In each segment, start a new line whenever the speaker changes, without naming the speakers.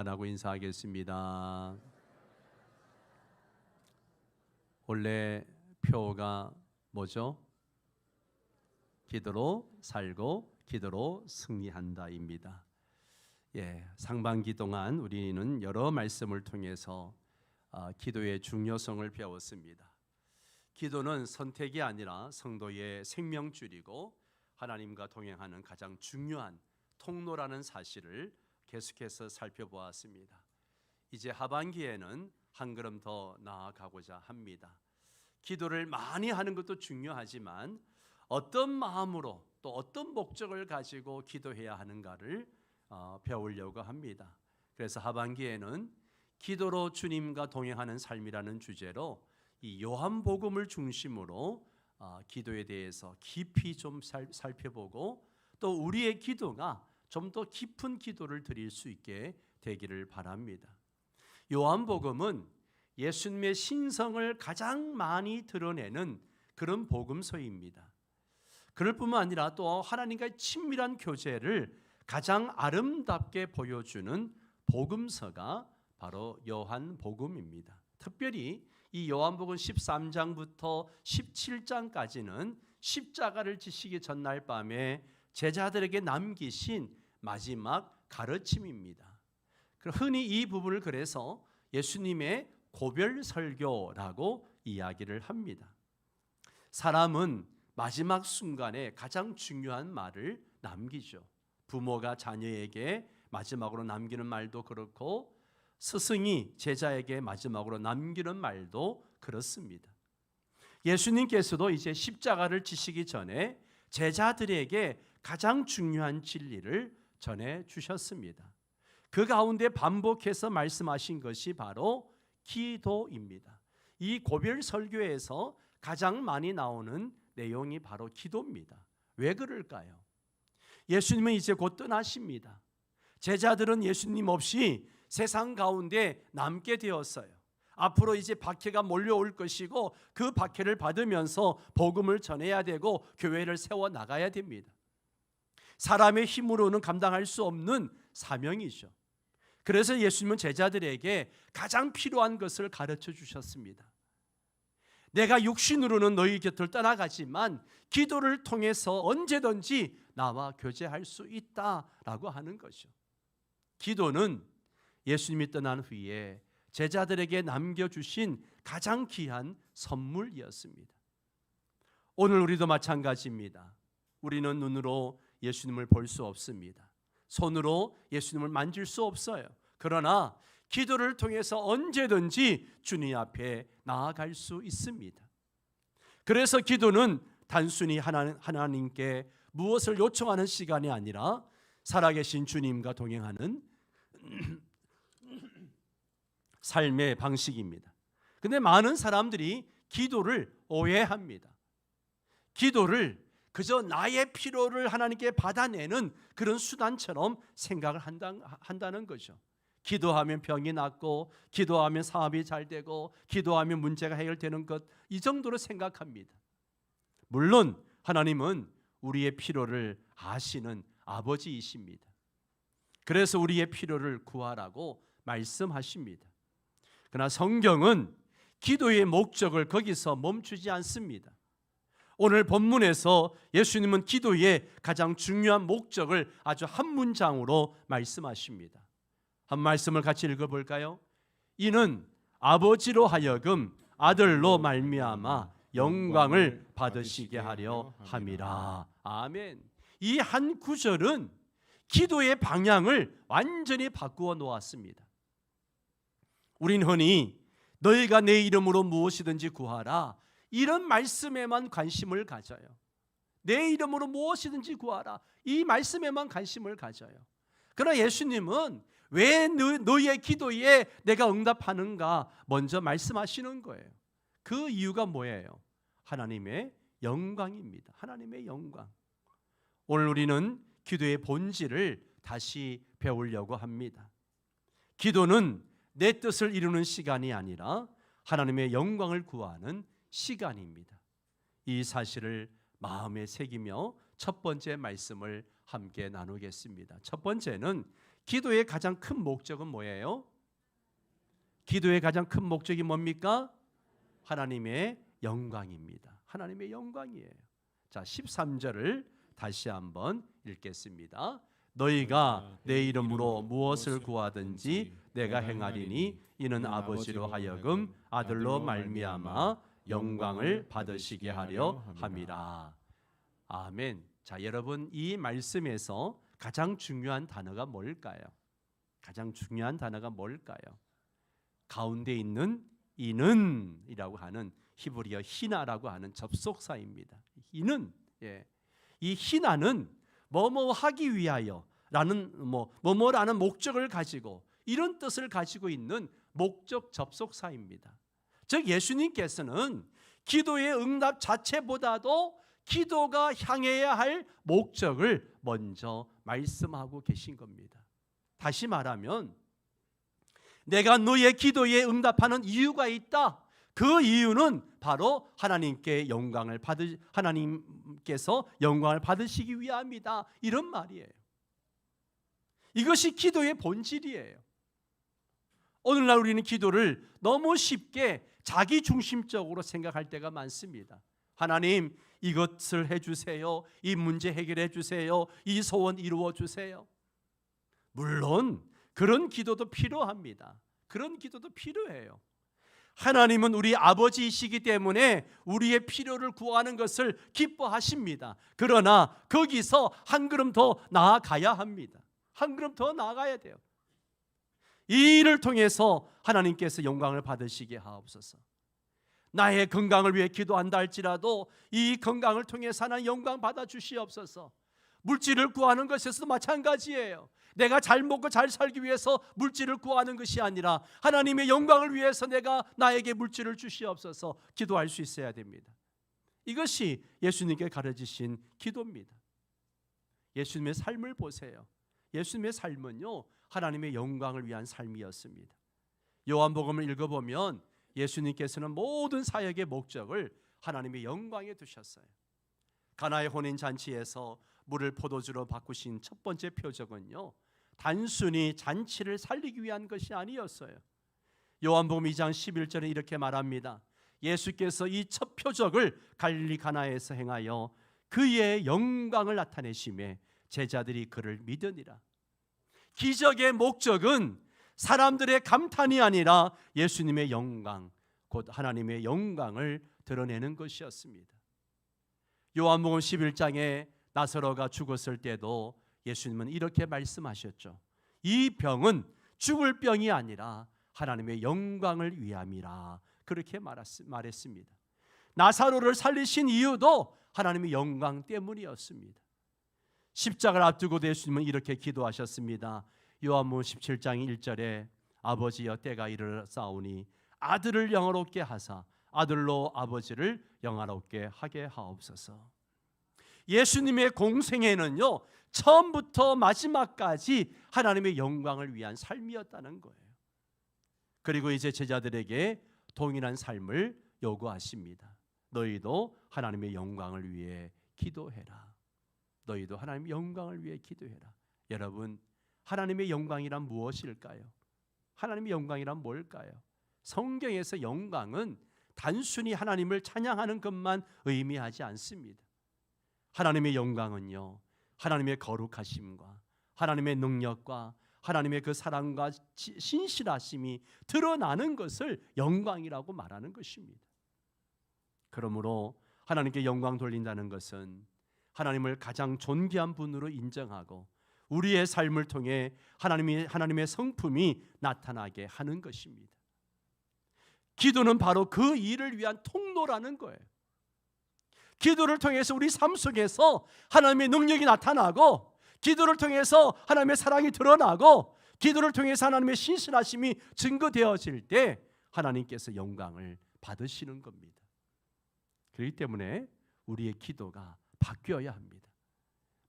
라고 인사하겠습니다. 원래 표가 뭐죠? 기도로 살고 기도로 승리한다입니다. 상반기 동안 우리는 여러 말씀을 통해서 기도의 중요성을 배웠습니다. 기도는 선택이 아니라 성도의 생명줄이고 하나님과 동행하는 가장 중요한 통로라는 사실을 계속해서 살펴보았습니다. 이제 하반기에는 한 걸음 더 나아가고자 합니다. 기도를 많이 하는 것도 중요하지만 어떤 마음으로 또 어떤 목적을 가지고 기도해야 하는가를 배우려고 합니다. 그래서 하반기에는 기도로 주님과 동행하는 삶이라는 주제로 이 요한복음을 중심으로 기도에 대해서 깊이 좀 살펴보고 또 우리의 기도가 좀 더 깊은 기도를 드릴 수 있게 되기를 바랍니다. 요한복음은 예수님의 신성을 가장 많이 드러내는 그런 복음서입니다. 그럴 뿐만 아니라 또 하나님과의 친밀한 교제를 가장 아름답게 보여주는 복음서가 바로 요한복음입니다. 특별히 이 요한복음 13장부터 17장까지는 십자가를 지시기 전날 밤에 제자들에게 남기신 마지막 가르침입니다. 흔히 이 부분을 그래서 예수님의 고별 설교라고 이야기를 합니다. 사람은 마지막 순간에 가장 중요한 말을 남기죠. 부모가 자녀에게 마지막으로 남기는 말도 그렇고 스승이 제자에게 마지막으로 남기는 말도 그렇습니다. 예수님께서도 이제 십자가를 지시기 전에 제자들에게 가장 중요한 진리를 전해 주셨습니다. 그 가운데 반복해서 말씀하신 것이 바로 기도입니다. 이 고별 설교에서 가장 많이 나오는 내용이 바로 기도입니다. 왜 그럴까요? 예수님은 이제 곧 떠나십니다. 제자들은 예수님 없이 세상 가운데 남게 되었어요. 앞으로 이제 박해가 몰려올 것이고 그 박해를 받으면서 복음을 전해야 되고 교회를 세워 나가야 됩니다. 사람의 힘으로는 감당할 수 없는 사명이죠. 그래서 예수님은 제자들에게 가장 필요한 것을 가르쳐 주셨습니다. 내가 육신으로는 너희 곁을 떠나가지만 기도를 통해서 언제든지 나와 교제할 수 있다라고 하는 것이죠. 기도는 예수님이 떠난 후에 제자들에게 남겨주신 가장 귀한 선물이었습니다. 오늘 우리도 마찬가지입니다. 우리는 눈으로 예수님을 볼 수 없습니다. 손으로 예수님을 만질 수 없어요. 그러나 기도를 통해서 언제든지 주님 앞에 나아갈 수 있습니다. 그래서 기도는 단순히 하나님께 무엇을 요청하는 시간이 아니라 살아계신 주님과 동행하는 삶의 방식입니다. 근데 많은 사람들이 기도를 오해합니다. 기도를 그저 나의 필요를 하나님께 받아내는 그런 수단처럼 생각을 한다는 거죠. 기도하면 병이 낫고 기도하면 사업이 잘 되고 기도하면 문제가 해결되는 것, 이 정도로 생각합니다. 물론 하나님은 우리의 필요를 아시는 아버지이십니다. 그래서 우리의 필요를 구하라고 말씀하십니다. 그러나 성경은 기도의 목적을 거기서 멈추지 않습니다. 오늘 본문에서 예수님은 기도의 가장 중요한 목적을 아주 한 문장으로 말씀하십니다. 한 말씀을 같이 읽어볼까요? 이는 아버지로 하여금 아들로 말미암아 영광을 받으시게 하려 함이라. 아멘. 이 한 구절은 기도의 방향을 완전히 바꾸어 놓았습니다. 우린 흔히 너희가 내 이름으로 무엇이든지 구하라, 이런 말씀에만 관심을 가져요. 내 이름으로 무엇이든지 구하라, 이 말씀에만 관심을 가져요. 그러나 예수님은 왜 너희의 기도에 내가 응답하는가 먼저 말씀하시는 거예요. 그 이유가 뭐예요? 하나님의 영광입니다. 하나님의 영광. 오늘 우리는 기도의 본질을 다시 배우려고 합니다. 기도는 내 뜻을 이루는 시간이 아니라 하나님의 영광을 구하는 시간입니다. 이 사실을 마음에 새기며 첫 번째 말씀을 함께 나누겠습니다. 첫 번째는 기도의 가장 큰 목적은 뭐예요? 기도의 가장 큰 목적이 뭡니까? 하나님의 영광입니다. 하나님의 영광이에요. 자, 13절을 다시 한번 읽겠습니다. 너희가 내 이름으로 무엇을 구하든지 내가 행하리니 이는 아버지로 하여금 아들로 말미암아 영광을 받으시게 하려 함이라. 아멘. 자, 여러분, 이 말씀에서 가장 중요한 단어가 뭘까요? 가장 중요한 단어가 뭘까요? 가운데 있는 이는이라고 하는 히브리어 히나라고 하는 접속사입니다. 이는, 이 히나는 뭐뭐 하기 위하여라는 뭐뭐라는 목적을 가지고 이런 뜻을 가지고 있는 목적 접속사입니다. 즉 예수님께서는 기도의 응답 자체보다도 기도가 향해야 할 목적을 먼저 말씀하고 계신 겁니다. 다시 말하면 내가 너의 기도에 응답하는 이유가 있다. 그 이유는 바로 하나님께서 영광을 받으시기 위함이다. 이런 말이에요. 이것이 기도의 본질이에요. 오늘날 우리는 기도를 너무 쉽게 자기 중심적으로 생각할 때가 많습니다. 하나님, 이것을 해주세요. 이 문제 해결해 주세요. 이 소원 이루어 주세요. 물론 그런 기도도 필요합니다. 그런 기도도 필요해요. 하나님은 우리 아버지이시기 때문에 우리의 필요를 구하는 것을 기뻐하십니다. 그러나 거기서 한 걸음 더 나아가야 합니다. 한 걸음 더 나아가야 돼요. 이 일을 통해서 하나님께서 영광을 받으시게 하옵소서. 나의 건강을 위해 기도한다 할지라도 이 건강을 통해서 하나님 영광 받아 주시옵소서. 물질을 구하는 것에서도 마찬가지예요. 내가 잘 먹고 잘 살기 위해서 물질을 구하는 것이 아니라 하나님의 영광을 위해서 내가 나에게 물질을 주시옵소서 기도할 수 있어야 됩니다. 이것이 예수님께 가르치신 기도입니다. 예수님의 삶을 보세요. 예수님의 삶은요, 하나님의 영광을 위한 삶이었습니다. 요한복음을 읽어보면 예수님께서는 모든 사역의 목적을 하나님의 영광에 두셨어요. 가나의 혼인잔치에서 물을 포도주로 바꾸신 첫 번째 표적은요, 단순히 잔치를 살리기 위한 것이 아니었어요. 요한복음 2장 11절에 이렇게 말합니다. 예수께서 이 첫 표적을 갈릴리 가나에서 행하여 그의 영광을 나타내심에 제자들이 그를 믿으니라. 기적의 목적은 사람들의 감탄이 아니라 예수님의 영광, 곧 하나님의 영광을 드러내는 것이었습니다. 요한복음 11장에 나사로가 죽었을 때도 예수님은 이렇게 말씀하셨죠. 이 병은 죽을 병이 아니라 하나님의 영광을 위함이라. 그렇게 말했습니다. 나사로를 살리신 이유도 하나님의 영광 때문이었습니다. 십자가를 앞두고 예수님은 이렇게 기도하셨습니다. 요한복음 17장 1절에 아버지여 때가 이르렀사오니 아들을 영화롭게 하사 아들로 아버지를 영화롭게 하게 하옵소서. 예수님의 공생애는요, 처음부터 마지막까지 하나님의 영광을 위한 삶이었다는 거예요. 그리고 이제 제자들에게 동일한 삶을 요구하십니다. 너희도 하나님의 영광을 위해 기도해라. 너희도 하나님의 영광을 위해 기도해라. 여러분, 하나님의 영광이란 무엇일까요? 하나님의 영광이란 뭘까요? 성경에서 영광은 단순히 하나님을 찬양하는 것만 의미하지 않습니다. 하나님의 영광은요, 하나님의 거룩하심과 하나님의 능력과 하나님의 그 사랑과 신실하심이 드러나는 것을 영광이라고 말하는 것입니다. 그러므로 하나님께 영광 돌린다는 것은 하나님을 가장 존귀한 분으로 인정하고 우리의 삶을 통해 하나님의 성품이 나타나게 하는 것입니다. 기도는 바로 그 일을 위한 통로라는 거예요. 기도를 통해서 우리 삶 속에서 하나님의 능력이 나타나고, 기도를 통해서 하나님의 사랑이 드러나고, 기도를 통해서 하나님의 신실하심이 증거되어질 때 하나님께서 영광을 받으시는 겁니다. 그렇기 때문에 우리의 기도가 바뀌어야 합니다.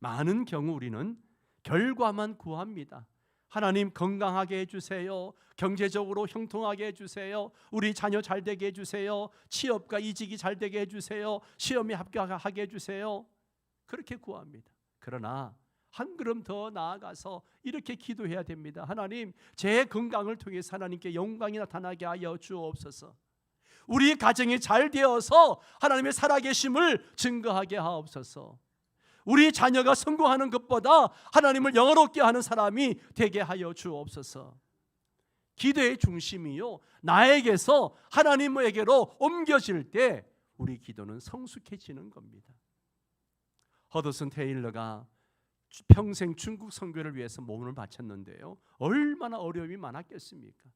많은 경우 우리는 결과만 구합니다. 하나님 건강하게 해주세요. 경제적으로 형통하게 해주세요. 우리 자녀 잘 되게 해주세요. 취업과 이직이 잘 되게 해주세요. 시험에 합격하게 해주세요. 그렇게 구합니다. 그러나 한 걸음 더 나아가서 이렇게 기도해야 됩니다. 하나님, 제 건강을 통해서 하나님께 영광이 나타나게 하여 주옵소서. 우리 가정이 잘 되어서 하나님의 살아계심을 증거하게 하옵소서. 우리 자녀가 성공하는 것보다 하나님을 영화롭게 하는 사람이 되게 하여 주옵소서. 기도의 중심이요, 나에게서 하나님에게로 옮겨질 때 우리 기도는 성숙해지는 겁니다. 허드슨 테일러가 평생 중국 선교를 위해서 몸을 바쳤는데요, 얼마나 어려움이 많았겠습니까?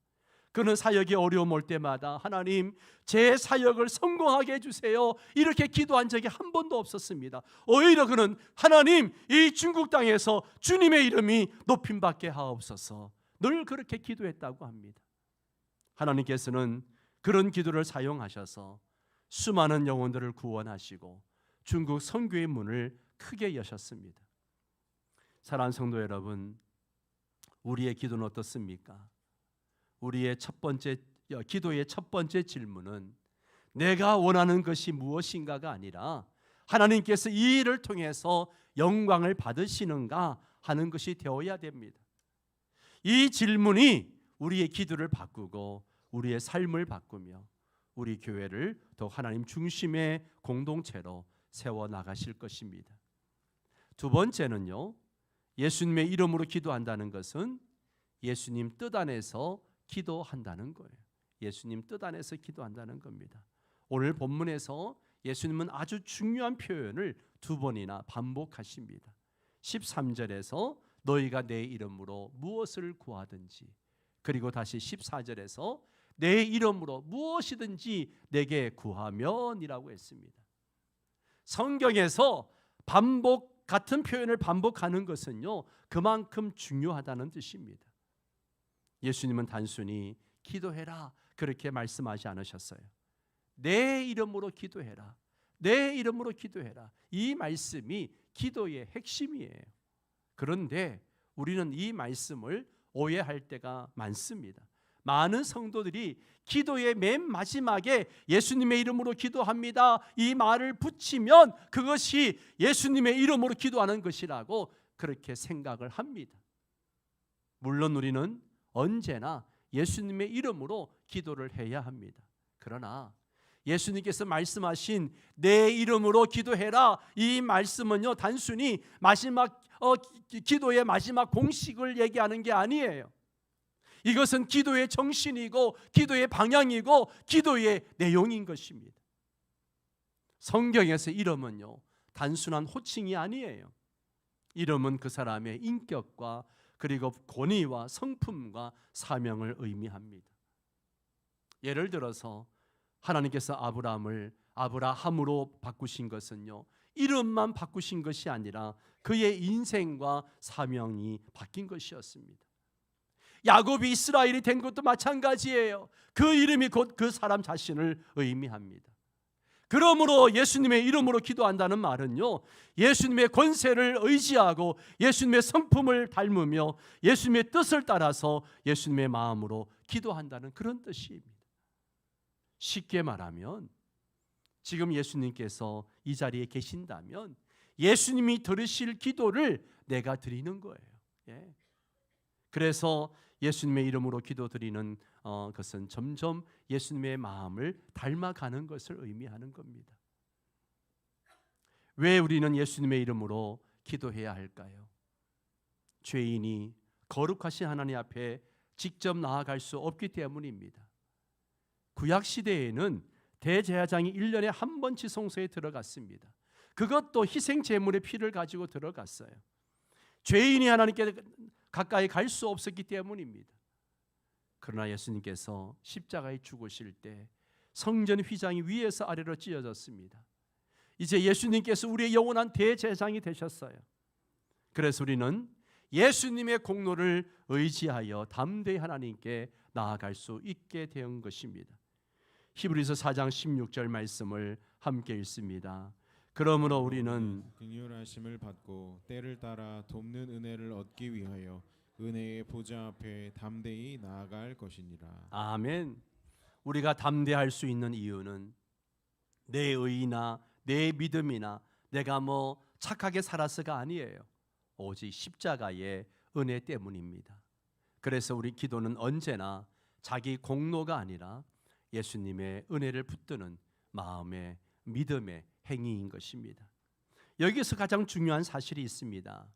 그는 사역이 어려움 올 때마다 하나님, 제 사역을 성공하게 해주세요, 이렇게 기도한 적이 한 번도 없었습니다. 오히려 그는 하나님, 이 중국 땅에서 주님의 이름이 높임받게 하옵소서, 늘 그렇게 기도했다고 합니다. 하나님께서는 그런 기도를 사용하셔서 수많은 영혼들을 구원하시고 중국 선교의 문을 크게 여셨습니다. 사랑하는 성도 여러분, 우리의 기도는 어떻습니까? 우리의 기도의 첫 번째 질문은 내가 원하는 것이 무엇인가가 아니라 하나님께서 이 일을 통해서 영광을 받으시는가 하는 것이 되어야 됩니다. 이 질문이 우리의 기도를 바꾸고 우리의 삶을 바꾸며 우리 교회를 더 하나님 중심의 공동체로 세워나가실 것입니다. 두 번째는요, 예수님의 이름으로 기도한다는 것은 예수님 뜻 안에서 기도한다는 거예요. 예수님 뜻 안에서 기도한다는 겁니다. 오늘 본문에서 예수님은 아주 중요한 표현을 두 번이나 반복하십니다. 13절에서 너희가 내 이름으로 무엇을 구하든지, 그리고 다시 14절에서 내 이름으로 무엇이든지 내게 구하면이라고 했습니다. 성경에서 같은 표현을 반복하는 것은요, 그만큼 중요하다는 뜻입니다. 예수님은 단순히 기도해라 그렇게 말씀하지 않으셨어요. 내 이름으로 기도해라, 내 이름으로 기도해라, 이 말씀이 기도의 핵심이에요. 그런데 우리는 이 말씀을 오해할 때가 많습니다. 많은 성도들이 기도의 맨 마지막에 예수님의 이름으로 기도합니다, 이 말을 붙이면 그것이 예수님의 이름으로 기도하는 것이라고 그렇게 생각을 합니다. 물론 우리는 언제나 예수님의 이름으로 기도를 해야 합니다. 그러나 예수님께서 말씀하신 내 이름으로 기도해라, 이 말씀은요, 단순히 기도의 마지막 공식을 얘기하는 게 아니에요. 이것은 기도의 정신이고 기도의 방향이고 기도의 내용인 것입니다. 성경에서 이름은요, 단순한 호칭이 아니에요. 이름은 그 사람의 인격과 그리고 권위와 성품과 사명을 의미합니다. 예를 들어서 하나님께서 아브라함을 아브라함으로 바꾸신 것은요, 이름만 바꾸신 것이 아니라 그의 인생과 사명이 바뀐 것이었습니다. 야곱이 이스라엘이 된 것도 마찬가지예요. 그 이름이 곧 그 사람 자신을 의미합니다. 그러므로 예수님의 이름으로 기도한다는 말은요, 예수님의 권세를 의지하고 예수님의 성품을 닮으며 예수님의 뜻을 따라서 예수님의 마음으로 기도한다는 그런 뜻입니다. 쉽게 말하면 지금 예수님께서 이 자리에 계신다면 예수님이 들으실 기도를 내가 드리는 거예요. 그래서 예수님의 이름으로 기도드리는 것은 점점 예수님의 마음을 닮아가는 것을 의미하는 겁니다. 왜 우리는 예수님의 이름으로 기도해야 할까요? 죄인이 거룩하신 하나님 앞에 직접 나아갈 수 없기 때문입니다. 구약 시대에는 대제사장이 1년에 한 번 지성소에 들어갔습니다. 그것도 희생 제물의 피를 가지고 들어갔어요. 죄인이 하나님께 가까이 갈 수 없었기 때문입니다. 그러나 예수님께서 십자가에 죽으실 때 성전 휘장이 위에서 아래로 찢어졌습니다. 이제 예수님께서 우리의 영원한 대제사장이 되셨어요. 그래서 우리는 예수님의 공로를 의지하여 담대히 하나님께 나아갈 수 있게 된 것입니다. 히브리서 4장 16절 말씀을 함께 읽습니다. 그러므로 우리는
긍휼하심을 받고 때를 따라 돕는 은혜를 얻기 위하여 은혜의 보좌 앞에 담대히 나아갈 것이니라.
아멘. 우리가 담대할 수 있는 이유는 내 의나 내 믿음이나 내가 착하게 살았어가 아니에요. 오직 십자가의 은혜 때문입니다. 그래서 우리 기도는 언제나 자기 공로가 아니라 예수님의 은혜를 붙드는 마음의 믿음의 행위인 것입니다. 여기서 가장 중요한 사실이 있습니다.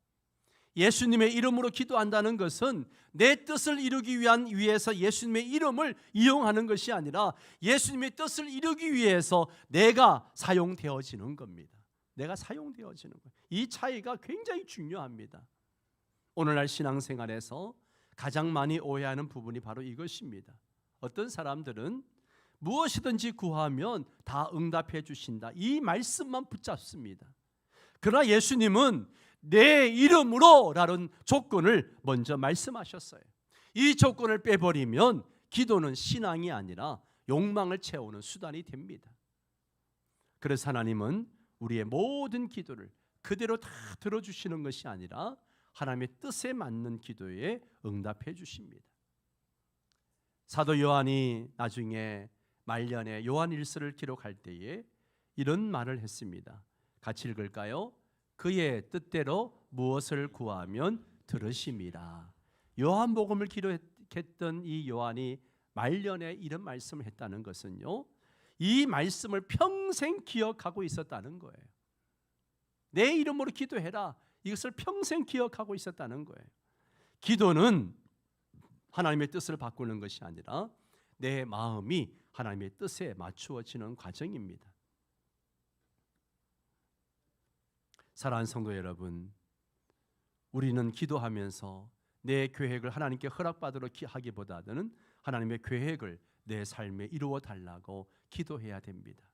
예수님의 이름으로 기도한다는 것은 내 뜻을 이루기 위해서 예수님의 이름을 이용하는 것이 아니라 예수님의 뜻을 이루기 위해서 내가 사용되어지는 겁니다. 내가 사용되어지는 거예요. 이 차이가 굉장히 중요합니다. 오늘날 신앙생활에서 가장 많이 오해하는 부분이 바로 이것입니다. 어떤 사람들은 무엇이든지 구하면 다 응답해 주신다, 이 말씀만 붙잡습니다. 그러나 예수님은 내 이름으로 라는 조건을 먼저 말씀하셨어요. 이 조건을 빼버리면 기도는 신앙이 아니라 욕망을 채우는 수단이 됩니다. 그래서 하나님은 우리의 모든 기도를 그대로 다 들어주시는 것이 아니라 하나님의 뜻에 맞는 기도에 응답해 주십니다. 사도 요한이 나중에 말년에 요한일서를 기록할 때에 이런 말을 했습니다. 같이 읽을까요? 그의 뜻대로 무엇을 구하면 들으십니다. 요한복음을 기록했던 이 요한이 말년에 이런 말씀을 했다는 것은요, 이 말씀을 평생 기억하고 있었다는 거예요. 내 이름으로 기도해라, 이것을 평생 기억하고 있었다는 거예요. 기도는 하나님의 뜻을 바꾸는 것이 아니라 내 마음이 하나님의 뜻에 맞추어지는 과정입니다. 사랑하는 성도 여러분, 우리는 기도하면서 내 계획을 하나님께 허락받으러 하기보다는 하나님의 계획을 내 삶에 이루어 달라고 기도해야 됩니다.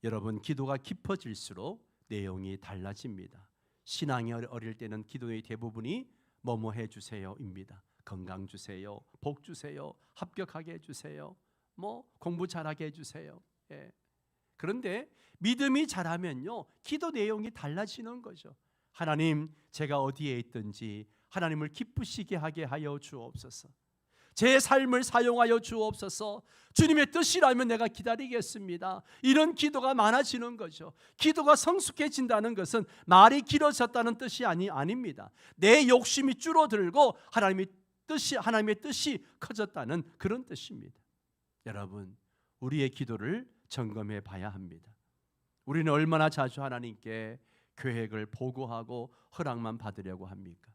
여러분, 기도가 깊어질수록 내용이 달라집니다. 신앙이 어릴 때는 기도의 대부분이 뭐뭐 해주세요입니다. 건강 주세요, 복 주세요, 합격하게 해주세요, 공부 잘하게 해주세요. 예. 그런데 믿음이 자라면요, 기도 내용이 달라지는 거죠. 하나님, 제가 어디에 있든지 하나님을 기쁘시게 하게 하여 주옵소서. 제 삶을 사용하여 주옵소서. 주님의 뜻이라면 내가 기다리겠습니다. 이런 기도가 많아지는 거죠. 기도가 성숙해진다는 것은 말이 길어졌다는 뜻이 아닙니다. 내 욕심이 줄어들고 하나님의 뜻이 커졌다는 그런 뜻입니다. 여러분, 우리의 기도를 점검해 봐야 합니다. 우리는 얼마나 자주 하나님께 계획을 보고하고 허락만 받으려고 합니까?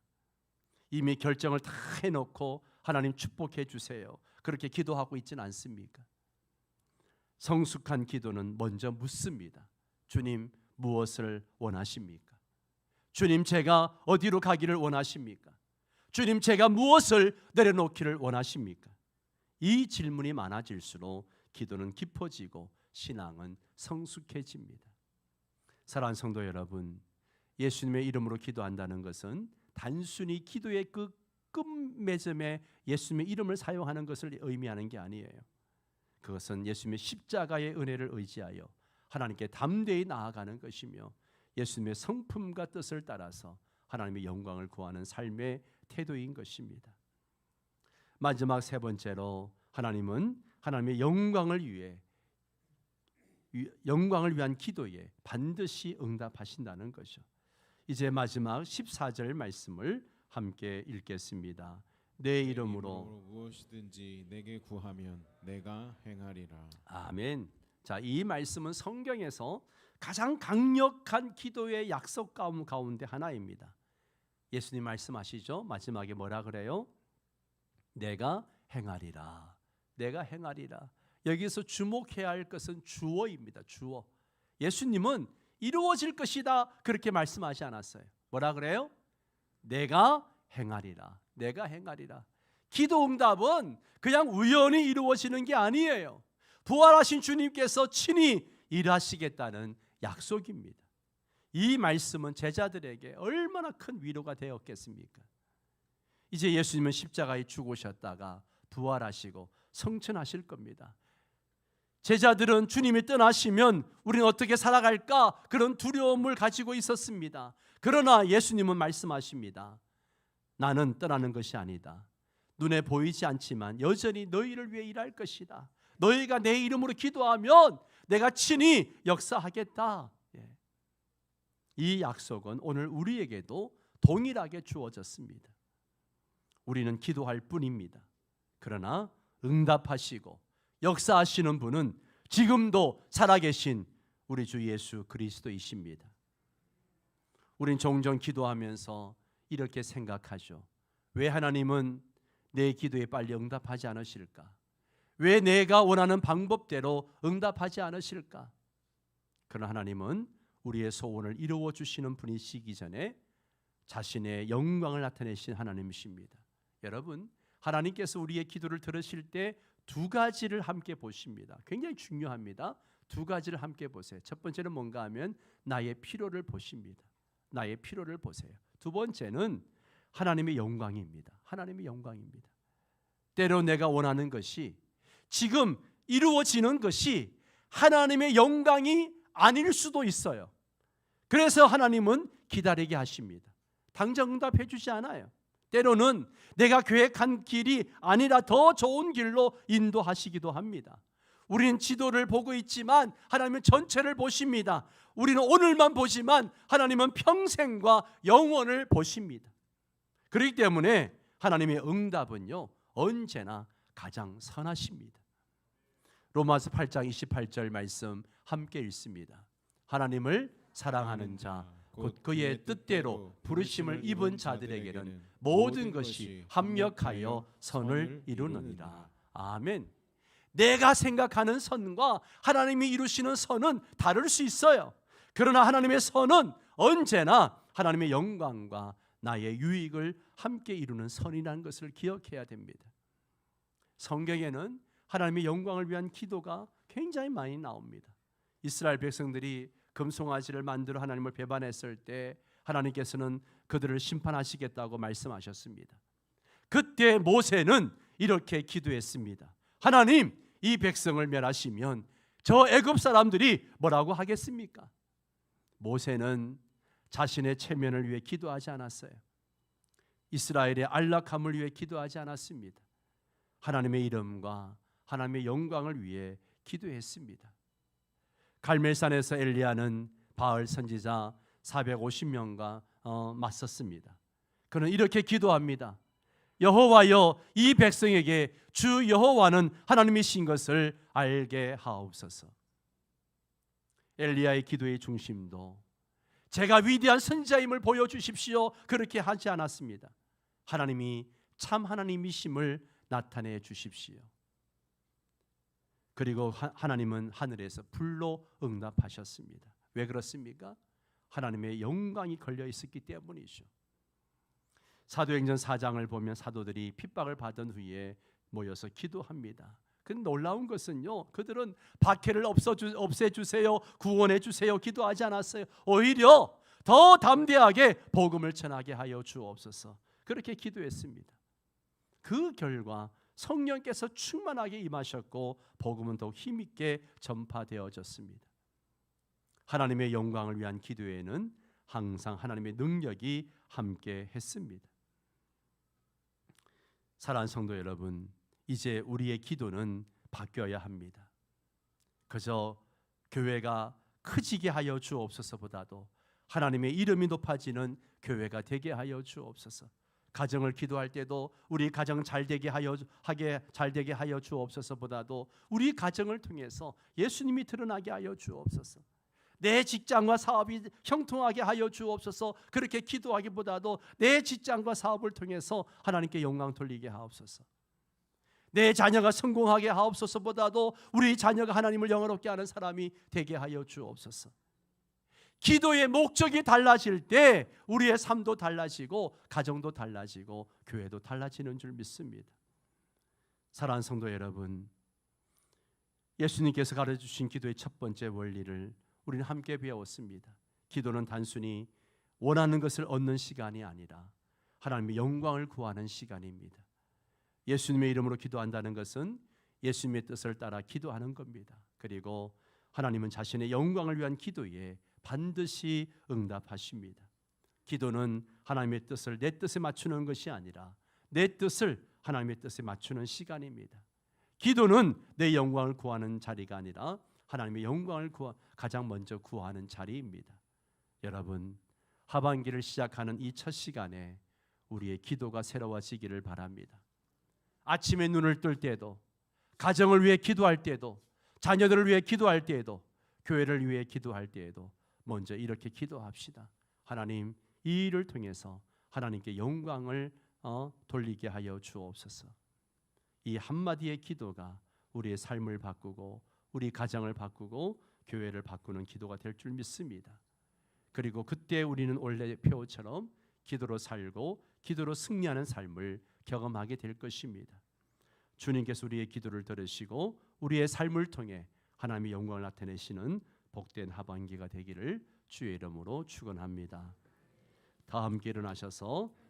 이미 결정을 다 해놓고 하나님 축복해 주세요, 그렇게 기도하고 있지는 않습니까? 성숙한 기도는 먼저 묻습니다. 주님, 무엇을 원하십니까? 주님, 제가 어디로 가기를 원하십니까? 주님, 제가 무엇을 내려놓기를 원하십니까? 이 질문이 많아질수록 기도는 깊어지고 신앙은 성숙해집니다. 사랑하는 성도 여러분, 예수님의 이름으로 기도한다는 것은 단순히 기도의 그 끝맺음에 예수님의 이름을 사용하는 것을 의미하는 게 아니에요. 그것은 예수님의 십자가의 은혜를 의지하여 하나님께 담대히 나아가는 것이며 예수님의 성품과 뜻을 따라서 하나님의 영광을 구하는 삶의 태도인 것입니다. 마지막 세 번째로, 하나님은 하나님의 영광을 위한 기도에 반드시 응답하신다는 것이죠. 이제 마지막 14절 말씀을 함께 읽겠습니다. 내 이름으로
무엇이든지 내게 구하면 내가 행하리라.
아멘. 자, 이 말씀은 성경에서 가장 강력한 기도의 약속 가운데 하나입니다. 예수님 말씀하시죠. 마지막에 뭐라 그래요? 내가 행하리라. 내가 행하리라. 여기서 주목해야 할 것은 주어입니다. 주어. 예수님은 이루어질 것이다 그렇게 말씀하지 않았어요. 뭐라 그래요? 내가 행하리라. 내가 행하리라. 기도 응답은 그냥 우연히 이루어지는 게 아니에요. 부활하신 주님께서 친히 일하시겠다는 약속입니다. 이 말씀은 제자들에게 얼마나 큰 위로가 되었겠습니까? 이제 예수님은 십자가에 죽으셨다가 부활하시고 성천하실 겁니다. 제자들은 주님이 떠나시면 우리는 어떻게 살아갈까 그런 두려움을 가지고 있었습니다. 그러나 예수님은 말씀하십니다. 나는 떠나는 것이 아니다. 눈에 보이지 않지만 여전히 너희를 위해 일할 것이다. 너희가 내 이름으로 기도하면 내가 친히 역사하겠다. 이 약속은 오늘 우리에게도 동일하게 주어졌습니다. 우리는 기도할 뿐입니다. 그러나 응답하시고 역사하시는 분은 지금도 살아계신 우리 주 예수 그리스도이십니다. 우린 종종 기도하면서 이렇게 생각하죠. 왜 하나님은 내 기도에 빨리 응답하지 않으실까? 왜 내가 원하는 방법대로 응답하지 않으실까? 그러나 하나님은 우리의 소원을 이루어 주시는 분이시기 전에 자신의 영광을 나타내신 하나님이십니다. 여러분, 하나님께서 우리의 기도를 들으실 때 두 가지를 함께 보십니다. 굉장히 중요합니다. 두 가지를 함께 보세요. 첫 번째는 뭔가 하면 나의 필요를 보십니다. 나의 필요를 보세요. 두 번째는 하나님의 영광입니다. 하나님의 영광입니다. 때로 내가 원하는 것이 지금 이루어지는 것이 하나님의 영광이 아닐 수도 있어요. 그래서 하나님은 기다리게 하십니다. 당장 응답해 주지 않아요. 때로는 내가 계획한 길이 아니라 더 좋은 길로 인도하시기도 합니다. 우리는 지도를 보고 있지만 하나님은 전체를 보십니다. 우리는 오늘만 보지만 하나님은 평생과 영원을 보십니다. 그렇기 때문에 하나님의 응답은요, 언제나 가장 선하십니다. 로마서 8장 28절 말씀 함께 읽습니다. 하나님을 사랑하는 자 곧 그의 뜻대로 부르심을 입은 자들에게는 모든 것이 합력하여 선을 이루느니라. 아멘. 내가 생각하는 선과 하나님이 이루시는 선은 다를 수 있어요. 그러나 하나님의 선은 언제나 하나님의 영광과 나의 유익을 함께 이루는 선이라는 것을 기억해야 됩니다. 성경에는 하나님의 영광을 위한 기도가 굉장히 많이 나옵니다. 이스라엘 백성들이 금송아지를 만들어 하나님을 배반했을 때 하나님께서는 그들을 심판하시겠다고 말씀하셨습니다. 그때 모세는 이렇게 기도했습니다. 하나님, 이 백성을 멸하시면 저 애굽 사람들이 뭐라고 하겠습니까? 모세는 자신의 체면을 위해 기도하지 않았어요. 이스라엘의 안락함을 위해 기도하지 않았습니다. 하나님의 이름과 하나님의 영광을 위해 기도했습니다. 갈멜산에서 엘리야는 바알 선지자 450명과 맞섰습니다. 그는 이렇게 기도합니다. 여호와여, 이 백성에게 주 여호와는 하나님이신 것을 알게 하옵소서. 엘리야의 기도의 중심도 제가 위대한 선지자임을 보여주십시오, 그렇게 하지 않았습니다. 하나님이 참 하나님이심을 나타내 주십시오. 그리고 하나님은 하늘에서 불로 응답하셨습니다. 왜 그렇습니까? 하나님의 영광이 걸려 있었기 때문이죠. 사도행전 4장을 보면 사도들이 핍박을 받은 후에 모여서 기도합니다. 그 놀라운 것은요, 그들은 박해를 없애주세요, 구원해주세요 기도하지 않았어요. 오히려 더 담대하게 복음을 전하게 하여 주옵소서, 그렇게 기도했습니다. 그 결과 성령께서 충만하게 임하셨고 복음은 더욱 힘있게 전파되어졌습니다. 하나님의 영광을 위한 기도에는 항상 하나님의 능력이 함께 했습니다. 사랑하는 성도 여러분, 이제 우리의 기도는 바뀌어야 합니다. 그저 교회가 커지게 하여 주옵소서보다도 하나님의 이름이 높아지는 교회가 되게 하여 주옵소서. 가정을 기도할 때도 우리 가정 잘되게 하여 주옵소서보다도 우리 가정을 통해서 예수님이 드러나게 하여 주옵소서. 내 직장과 사업이 형통하게 하여 주옵소서, 그렇게 기도하기보다도 내 직장과 사업을 통해서 하나님께 영광 돌리게 하옵소서. 내 자녀가 성공하게 하옵소서보다도 우리 자녀가 하나님을 영화롭게 하는 사람이 되게 하여 주옵소서. 기도의 목적이 달라질 때 우리의 삶도 달라지고 가정도 달라지고 교회도 달라지는 줄 믿습니다. 사랑하는 성도 여러분, 예수님께서 가르쳐주신 기도의 첫 번째 원리를 우리는 함께 배웠습니다. 기도는 단순히 원하는 것을 얻는 시간이 아니라 하나님의 영광을 구하는 시간입니다. 예수님의 이름으로 기도한다는 것은 예수님의 뜻을 따라 기도하는 겁니다. 그리고 하나님은 자신의 영광을 위한 기도에 반드시 응답하십니다. 기도는 하나님의 뜻을 내 뜻에 맞추는 것이 아니라 내 뜻을 하나님의 뜻에 맞추는 시간입니다. 기도는 내 영광을 구하는 자리가 아니라 하나님의 영광을 가장 먼저 구하는 자리입니다. 여러분, 하반기를 시작하는 이 첫 시간에 우리의 기도가 새로워지기를 바랍니다. 아침에 눈을 뜰 때도, 가정을 위해 기도할 때도, 자녀들을 위해 기도할 때에도, 교회를 위해 기도할 때에도 먼저 이렇게 기도합시다. 하나님, 이 일을 통해서 하나님께 영광을 돌리게 하여 주옵소서. 이 한마디의 기도가 우리의 삶을 바꾸고 우리 가정을 바꾸고 교회를 바꾸는 기도가 될 줄 믿습니다. 그리고 그때 우리는 원래 표처럼 기도로 살고 기도로 승리하는 삶을 경험하게 될 것입니다. 주님께서 우리의 기도를 들으시고 우리의 삶을 통해 하나님의 영광을 나타내시는 복된 하반기가 되기를 주의 이름으로 축원합니다. 다 함께 일어나셔서